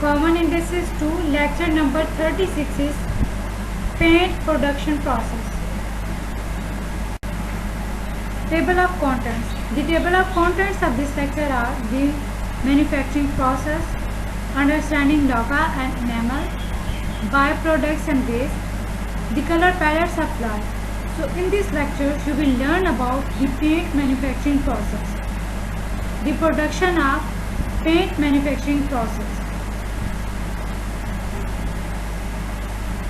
Common indices to lecture number 36 is paint production process. Table of contents. The table of contents of this lecture are the manufacturing process, understanding lacquer and enamel, byproducts and waste, the color palettes applied. So in this lecture you will learn about the paint manufacturing process, the production of paint manufacturing process.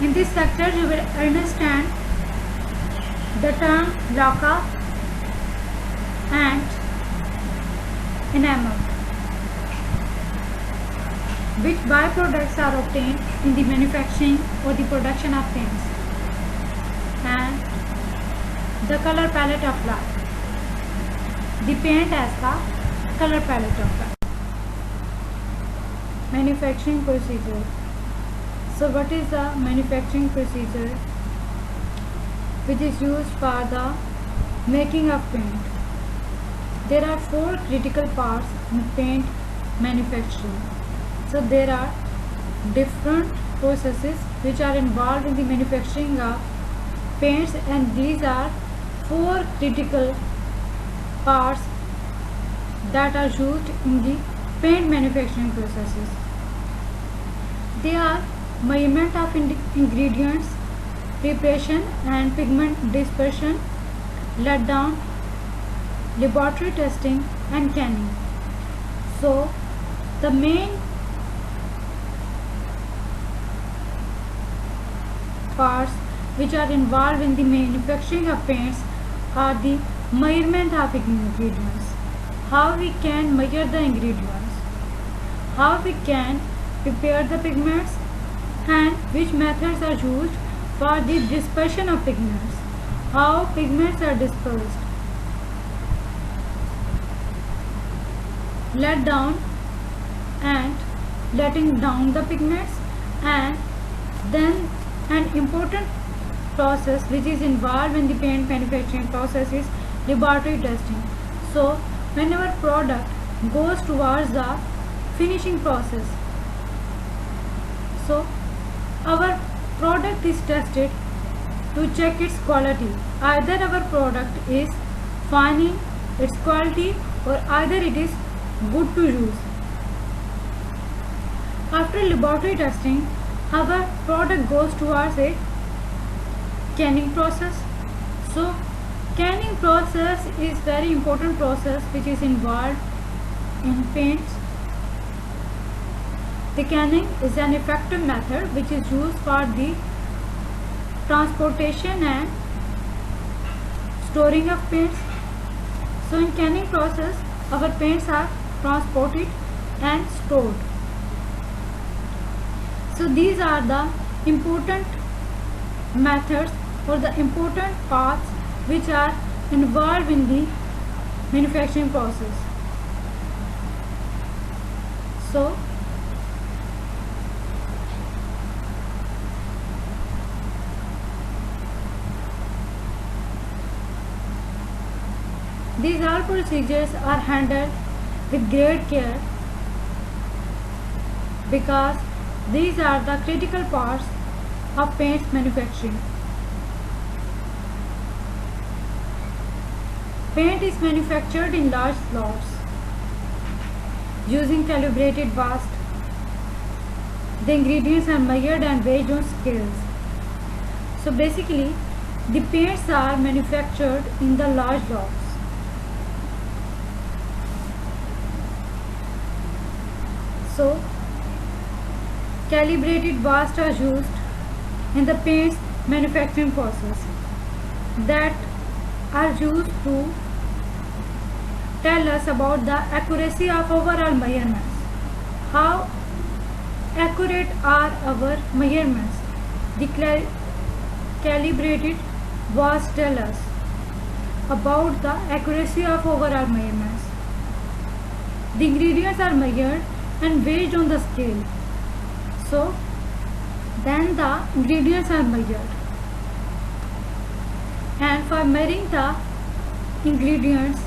In this lecture you will understand the term lacquer and enamel, which byproducts are obtained in the manufacturing or the production of paints, and the color palette applied, the paint as the color palette applied. Manufacturing procedure. So what is the manufacturing procedure which is used for the making of paint? There are 4 critical parts in paint manufacturing. So there are different processes which are involved in the manufacturing of paints, and these are 4 critical parts that are used in the paint manufacturing processes. They are measurement of ingredients, preparation and pigment dispersion, letdown, laboratory testing and canning. So the main parts which are involved in the manufacturing of paints are the measurement of ingredients. How we can measure the ingredients, how we can prepare the pigments, and which methods are used for the dispersion of pigments, how pigments are dispersed, let down and letting down the pigments, and then an important process which is involved in the paint manufacturing process is laboratory testing. So when our product goes towards the finishing process, so our product is tested to check its quality. Either our product is fine its quality or either it is good to use. After laboratory testing, our product goes towards a canning process. So canning process is very important process which is involved in paints. The canning is an effective method which is used for the transportation and storing of paints. So in canning process, our paints are transported and stored. So these are the important methods or the important parts which are involved in the manufacturing process. So these all procedures are handled with great care because these are the critical parts of paints manufacturing. Paint is manufactured in large lots using calibrated waste. The ingredients are measured and weighed on scales. So basically the paints are manufactured in the large lots. So calibrated waste are used in the paints manufacturing process that are used to tell us about the accuracy of overall measurements. How accurate are our measurements? The calibrated waste tell us about the accuracy of overall measurements. The ingredients are measured and weighed on the scale. So then the ingredients are measured, and for measuring the ingredients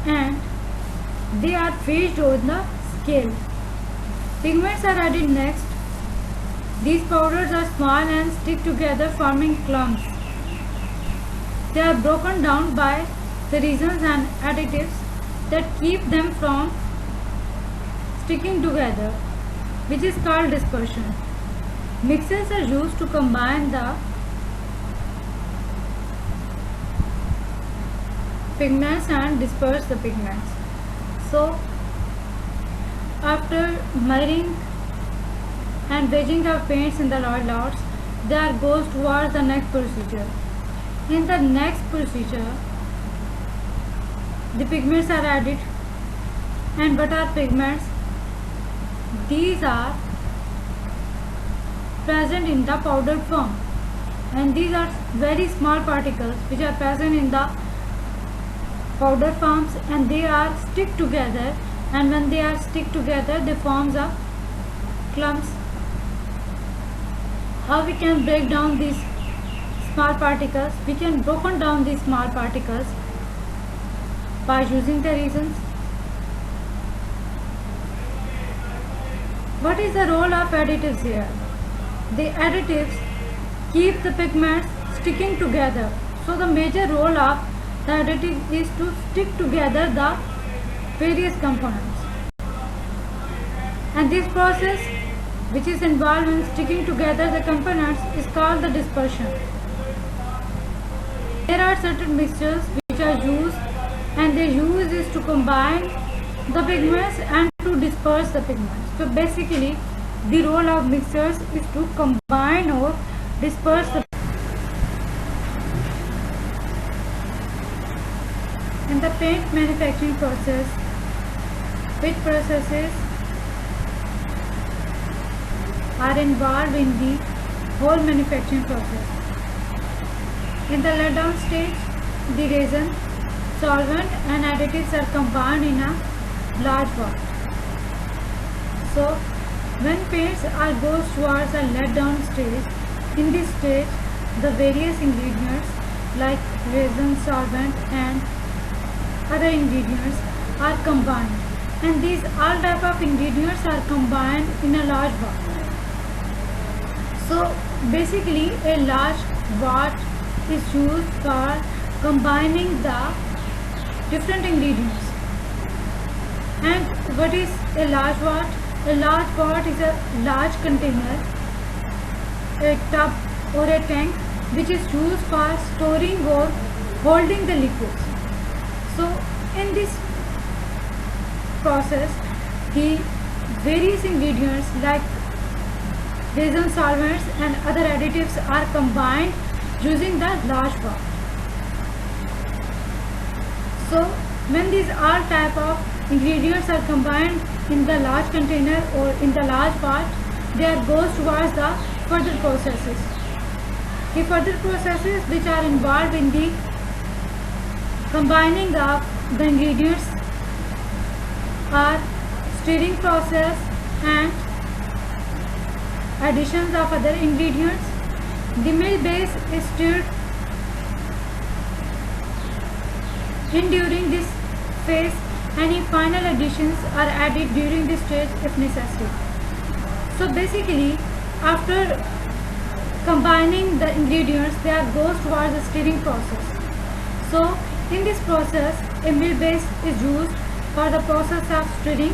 and they are weighed on the scale. Pigments are added next. These powders are small and stick together forming clumps. They are broken down by the reagents and additives that keep them from sticking together, which is called dispersion. Mixers are used to combine the pigments and disperse the pigments. So, after marrying and wedging of paints in the lots, there goes towards the next procedure. In the next procedure, the pigments are added. And what are pigments? These are present in the powdered form, and these are very small particles which are present in the powder forms, and they are stick together, and when they are stick together they forms a clumps. How we can break down these small particles? We can broken down these small particles by using the reagents. What is the role of additives here? The additives keep the pigments sticking together. So the major role of the additive is to stick together the various components. And this process, which is involved in sticking together the components, is called the dispersion. There are certain mixtures which are used, and their use is to combine the pigments and to disperse the pigments. So basically, the role of mixtures is to combine or disperse the. In the paint manufacturing process, which processes are involved in the whole manufacturing process. In the letdown stage, the resin, solvent and additives are combined in a large vat. So, when paints are goes towards a letdown stage, in this stage, the various ingredients like resin, solvent and other ingredients are combined, and these all type of ingredients are combined in a large vat. So basically a large vat is used for combining the different ingredients. And what is a large vat? A large vat is a large container, a tub or a tank which is used for storing or holding the liquids. So in this process, the various ingredients like resin, solvents and other additives are combined using the large vat. So when these all type of ingredients are combined in the large container or in the large vat, they goes towards the further processes. The further processes which are involved in the combining of the ingredients are stirring process and additions of other ingredients. The mill base is stirred in during this phase. Any final additions are added during this stage if necessary. So basically, after combining the ingredients, they goes towards the stirring process. So in this process, a mill base is used for the process of stirring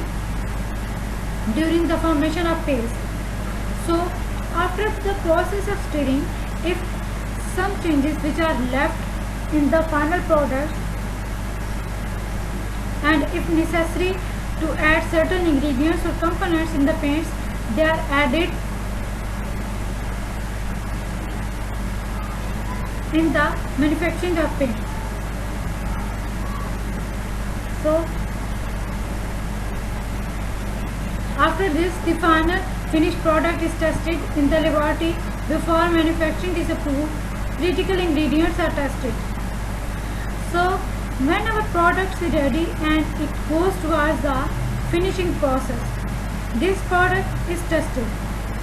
during the formation of paste. So after the process of stirring, if some changes which are left in the final product, and if necessary to add certain ingredients or components in the paints, they are added in the manufacturing of paints. So after this, the final finished product is tested in the laboratory. Before manufacturing is approved, critical ingredients are tested. So when our product is ready and it goes towards the finishing process, this product is tested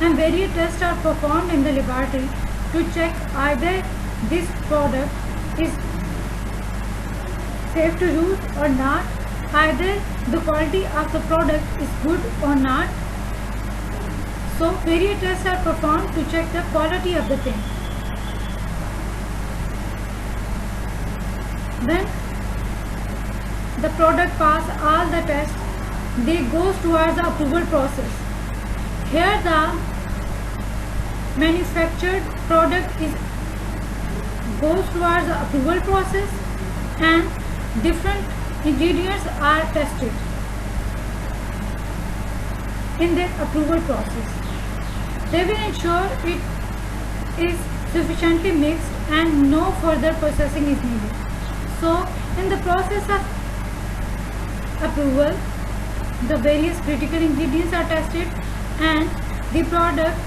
and various tests are performed in the laboratory to check either this product is safe to use or not, either the quality of the product is good or not, So various tests are performed to check the quality of the paint. When the product pass all the tests, they goes towards the approval process. Here the manufactured product goes towards the approval process and different ingredients are tested in the approval process. They will ensure it is sufficiently mixed and no further processing is needed. So in the process of approval, the various critical ingredients are tested and the product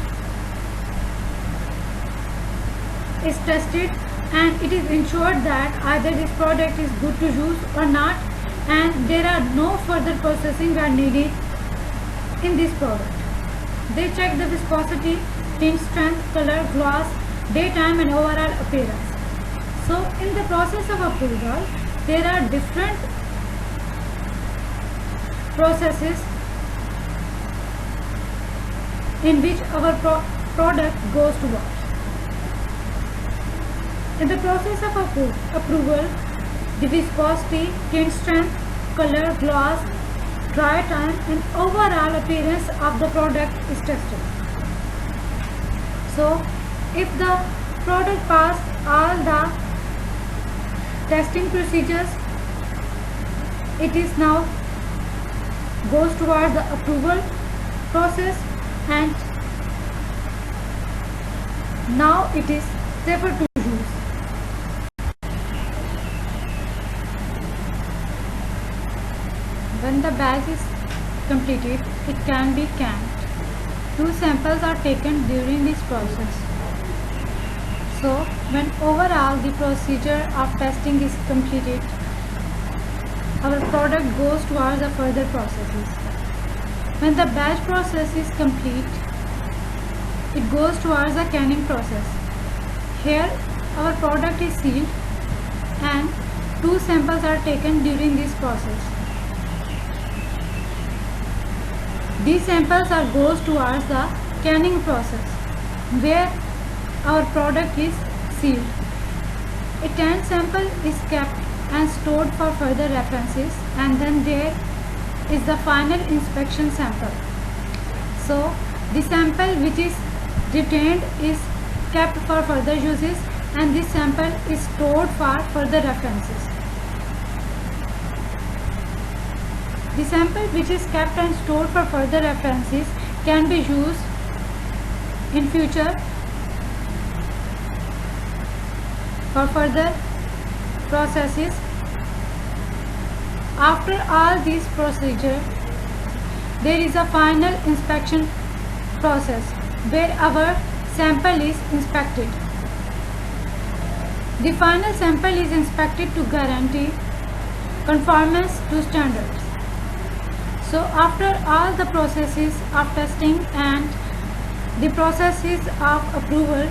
is tested, and it is ensured that either this product is good to use or not, and there are no further processing are needed in this product. They check the viscosity, tint strength, color, gloss, daytime and overall appearance. So in the process of approval, there are different processes in which our product goes towards. In the process of approval, the viscosity, tint strength, color, gloss, dry time and overall appearance of the product is tested. So if the product passed all the testing procedures, it is now goes towards the approval process, and now it is safer to use. When the batch is completed, it can be canned. 2 samples are taken during this process. So when overall the procedure of testing is completed, our product goes towards the further processes. When the batch process is complete, it goes towards the canning process. Here our product is sealed and 2 samples are taken during this process. These samples goes towards the canning process, where our product is sealed. A 10 sample is kept and stored for further references, and then there is the final inspection sample. So the sample which is retained is kept for further uses, and this sample is stored for further references. The sample which is kept and stored for further references can be used in future for further processes. After all these procedures, there is a final inspection process where our sample is inspected. The final sample is inspected to guarantee conformance to standards. So after all the processes of testing and the processes of approval,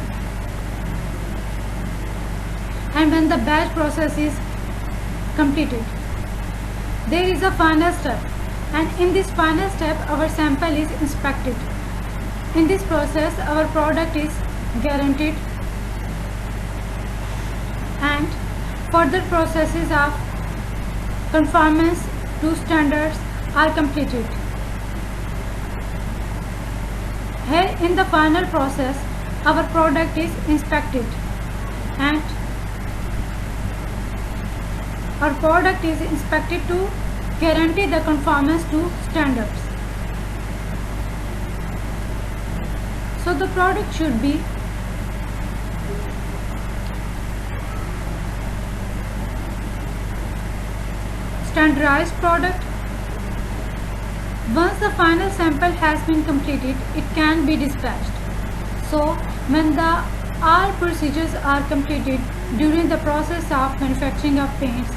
and when the batch process is completed, there is a final step, and in this final step our sample is inspected. In this process our product is guaranteed and further processes of conformance to standards are completed. Here in the final process our product is inspected and our product is inspected to guarantee the conformance to standards. So the product should be standardized product. Once the final sample has been completed, it can be dispatched. So when the all procedures are completed during the process of manufacturing of paints,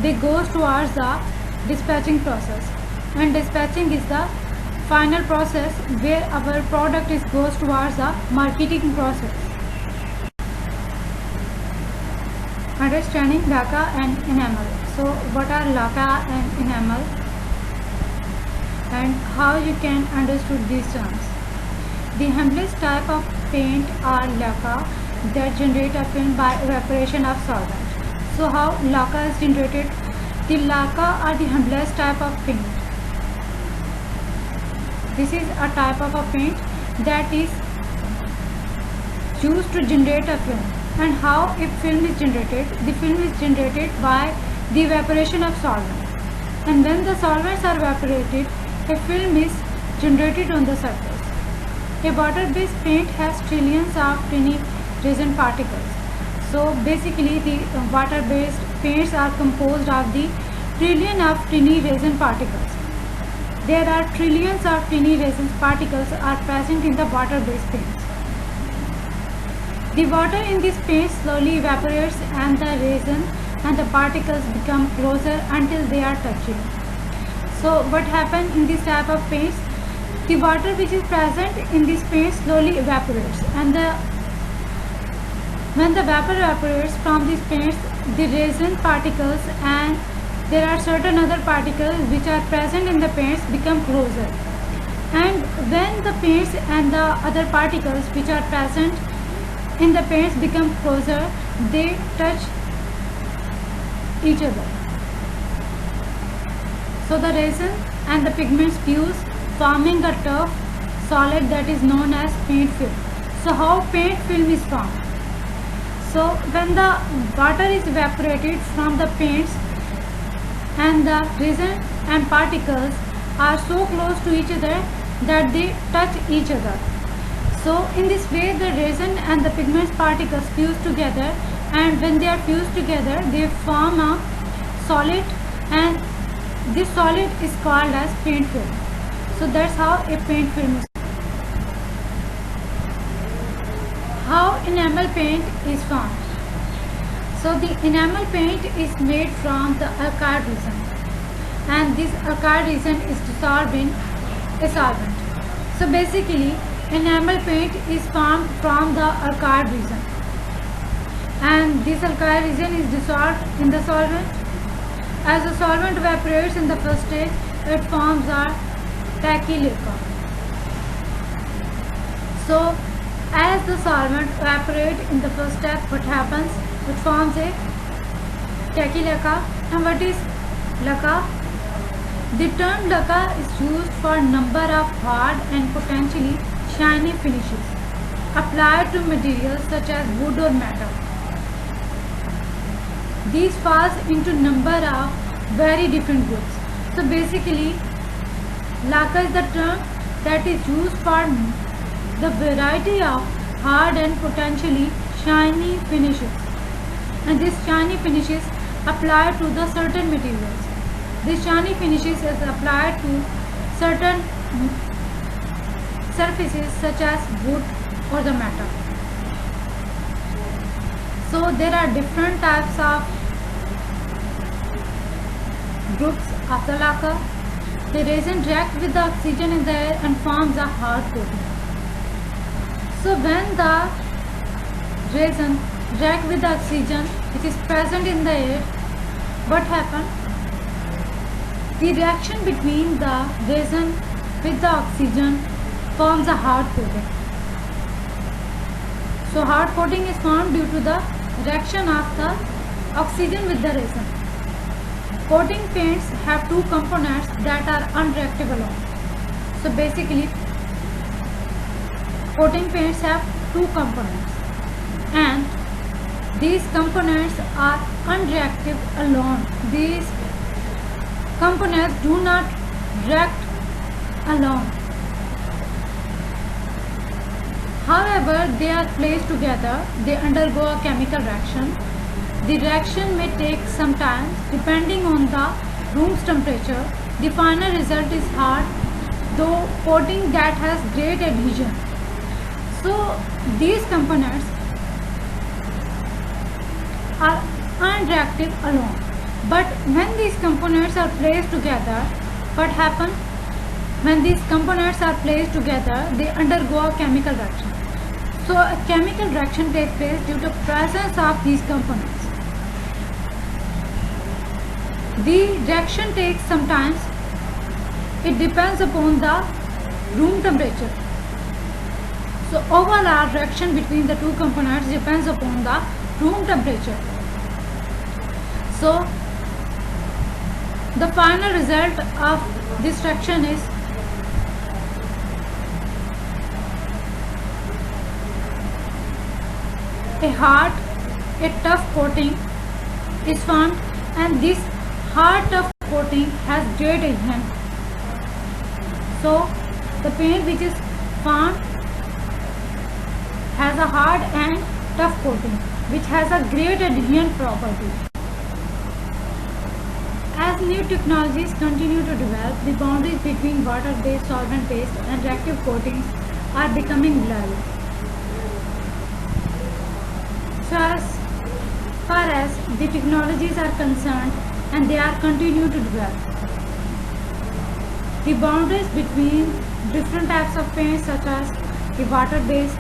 they goes towards the dispatching process, and dispatching is the final process where our product goes towards the marketing process. Understanding lacquer and enamel. So what are lacquer and enamel and how you can understood these terms? The humblest type of paint are laca that generate a film by evaporation of solvent. So how laca is generated? The laca are the humblest type of paint. This is a type of a paint that is used to generate a film. And how a film is generated? The film is generated by the evaporation of solvent. And when the solvents are evaporated, a film is generated on the surface. A water-based paint has trillions of tiny resin particles. So basically the water-based paints are composed of the trillion of tiny resin particles. There are trillions of tiny resin particles are present in the water-based paints. The water in this paint slowly evaporates and the resin and the particles become closer until they are touching. So what happens in this type of paints? The water which is present in this paint slowly evaporates, and when the vapor evaporates from these paints, the resin particles and there are certain other particles which are present in the paints become closer. And when the paints and the other particles which are present in the paints become closer, they touch each other. So the resin and the pigments fuse, forming a tough solid that is known as paint film. So how paint film is formed? So when the water is evaporated from the paints and the resin and particles are so close to each other that they touch each other. So in this way the resin and the pigments particles fuse together, and when they are fused together they form a solid, and this solid is called as paint film. So that's how a paint film is. How enamel paint is formed? So the enamel paint is made from the alkyd resin, and this alkyd resin is dissolved in a solvent. So basically enamel paint is formed from the alkyd resin, and this alkyd resin is dissolved in the solvent. As the solvent evaporates in the first stage, it forms a tachylaca. So as the solvent evaporates in the first step, what happens? It forms a tachylaca. And what is laca? The term laca is used for a number of hard and potentially shiny finishes applied to materials such as wood or metal. These falls into number of very different goods. So basically laca is the term that is used for the variety of hard and potentially shiny finishes, and these shiny finishes applied to the certain materials. These shiny finishes is applied to certain surfaces such as wood or the metal. So there are different types of groups of the laca. The resin reacts with the oxygen in the air and forms a hard coating. So when the resin reacts with the oxygen which is present in the air, what happens? The reaction between the resin with the oxygen forms a hard coating. So hard coating is formed due to the reaction of the oxygen with the resin. Coating paints have two components that are unreactive alone. So basically coating paints have two components, and these components are unreactive alone. These components do not react alone. However, they are placed together, they undergo a chemical reaction. The reaction may take some time depending on the room's temperature. The final result is hard, though coating that has great adhesion. So these components are unreactive alone. But when these components are placed together, what happens? When these components are placed together, they undergo a chemical reaction. So a chemical reaction takes place due to presence of these components. The reaction takes some time. It depends upon the room temperature. So overall reaction between the two components depends upon the room temperature. So the final result of this reaction is a hard, a tough coating is formed, and this hard tough coating has great adhesion. So the paint which is formed has a hard and tough coating which has a great adhesion property. As new technologies continue to develop, the boundaries between water-based, solvent-based and reactive coatings are becoming blurry. So as far as the technologies are concerned, and they are continue to develop, the boundaries between different types of paints such as the water-based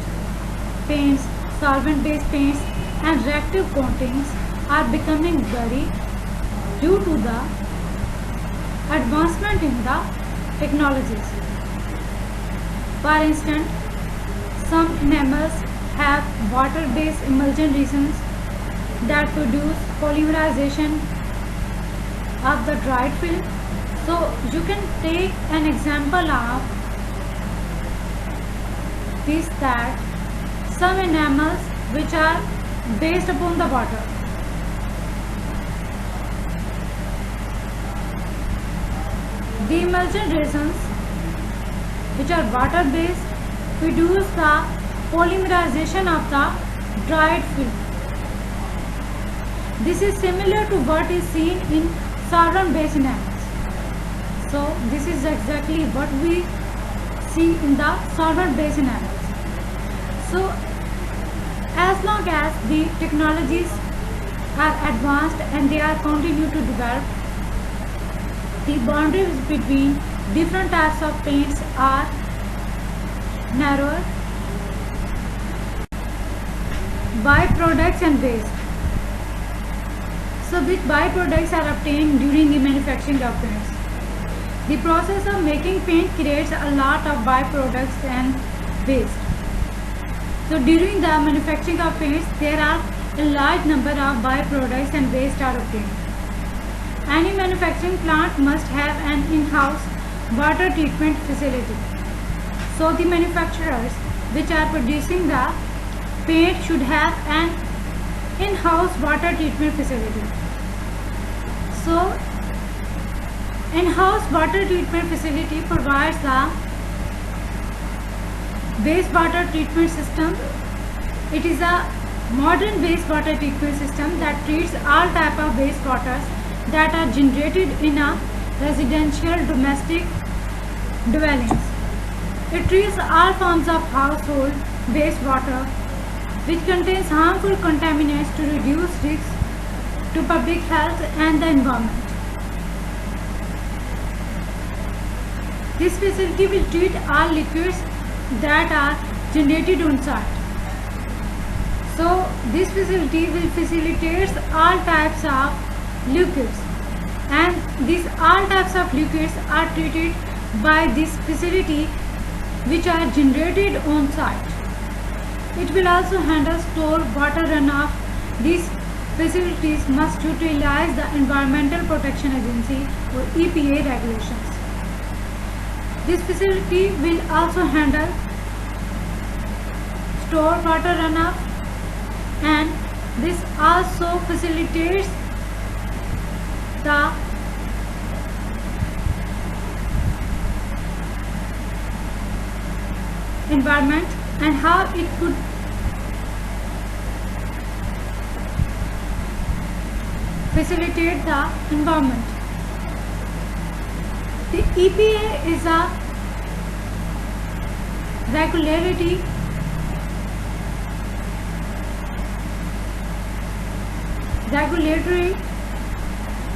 paints, solvent-based paints and reactive coatings are becoming blurry due to the advancement in the technologies. For instance, some enamels have water-based emulsion resins that produce polymerization of the dried film. So you can take an example of this, that some enamels which are based upon the water, the emulsion resins which are water based produce the polymerization of the dried film. This is similar to what is seen in solvent based enamels. So this is exactly what we see in the solvent based enamels. So as long as the technologies are advanced and they are continue to develop, the boundaries between different types of paints are narrower. Byproducts and waste. So which byproducts are obtained during the manufacturing of paints? The process of making paint creates a lot of byproducts and waste. So during the manufacturing of paints, there are a large number of byproducts and waste are obtained. Any manufacturing plant must have an in-house water treatment facility. So the manufacturers which are producing the paint should have an in-house water treatment facility. So in-house water treatment facility provides the wastewater treatment system. It is a modern wastewater treatment system that treats all type of wastewaters that are generated in a residential domestic dwellings. It treats all forms of household wastewater which contains harmful contaminants to reduce risks to public health and the environment. This facility will treat all liquids that are generated on site. So this facility will facilitate all types of liquids, and these all types of liquids are treated by this facility which are generated on site. It will also handle stored water runoff. These facilities must utilize the Environmental Protection Agency or EPA regulations. This facility will also handle stored water runoff, and this also facilitates the environment and how it could facilitate the environment. The EPA is a regulatory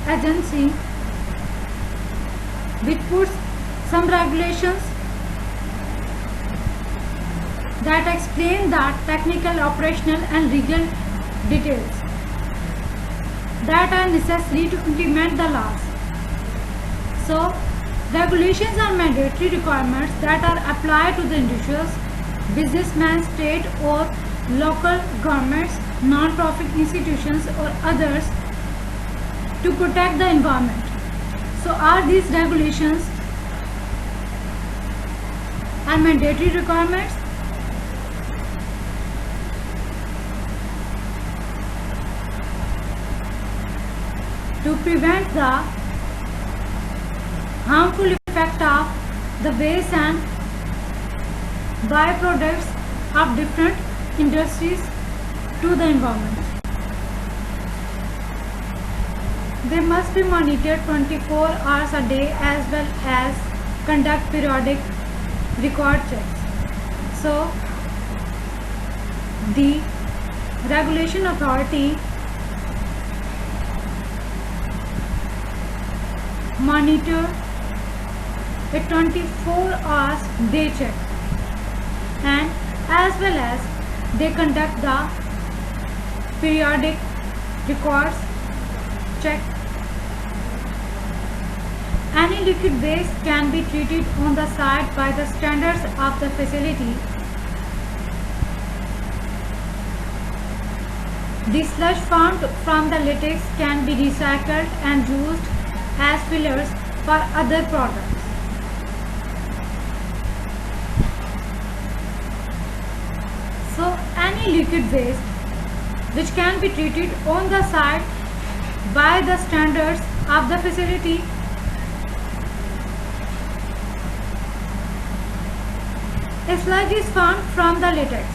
agency which puts some regulations that explain the technical, operational and legal details that are necessary to implement the laws. So regulations are mandatory requirements that are applied to the individuals businessmen, state or local governments, non-profit institutions or others to protect the environment. So are these regulations are mandatory requirements? To prevent the harmful effect of the waste and byproducts of different industries to the environment. They must be monitored 24 hours a day as well as conduct periodic record checks. So, the regulation authority monitor a 24 hours day check, and as well as they conduct the periodic records check. Any liquid waste can be treated on the site by the standards of the facility. The sludge formed from the latex can be recycled and used as fillers for other products. So any liquid waste which can be treated on the site by the standards of the facility a sludge is formed from the latex,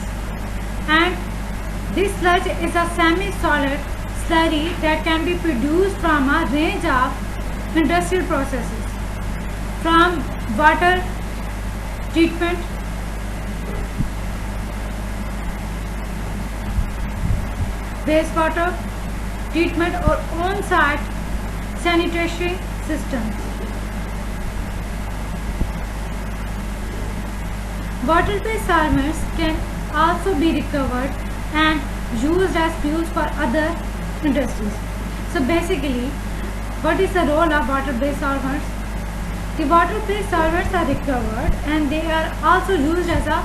and this sludge is a semi-solid slurry that can be produced from a range of industrial processes, from water treatment, wastewater treatment or on-site sanitary systems. Water-based solvents can also be recovered and used as fuels for other industries. So basically, what is the role of water-based solvents? The water-based solvents are recovered and they are also used as a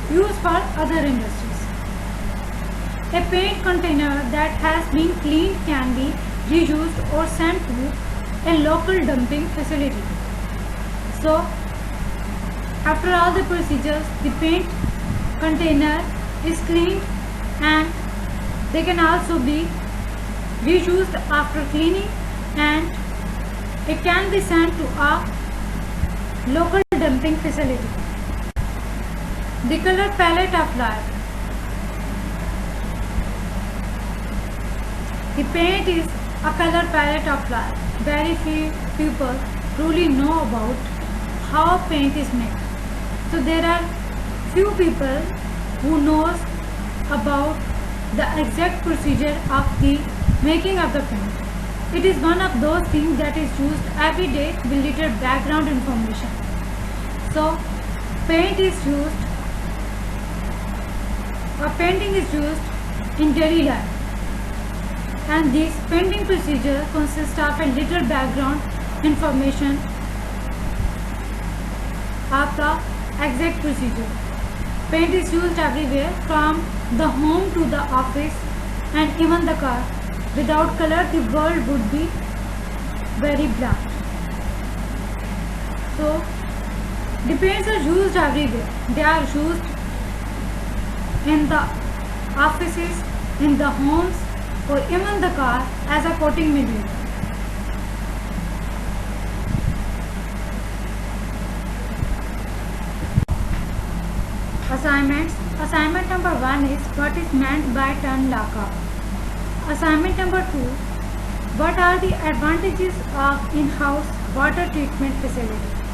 fuels for other industries. A paint container that has been cleaned can be reused or sent to a local dumping facility. So, after all the procedures, the paint container is cleaned and they can also be reused after cleaning, and it can be sent to a local dumping facility. The color palette of life. The paint is a color palette of life. Very few people truly know about how paint is made. So there are few people who knows about the exact procedure of the making of the paint. It is one of those things that is used every day with little background information. So painting is used in daily life, and this painting procedure consists of a little background information of the exact procedure. Paint is used everywhere, from the home to the office and even the car. Without color, the world would be very black. So, the paints are used everywhere. They are used in the offices, in the homes, or even the car as a coating medium. Assignments. Assignment number 1 is what is meant by turn lacquer. Assignment number 2, what are the advantages of in-house water treatment facility?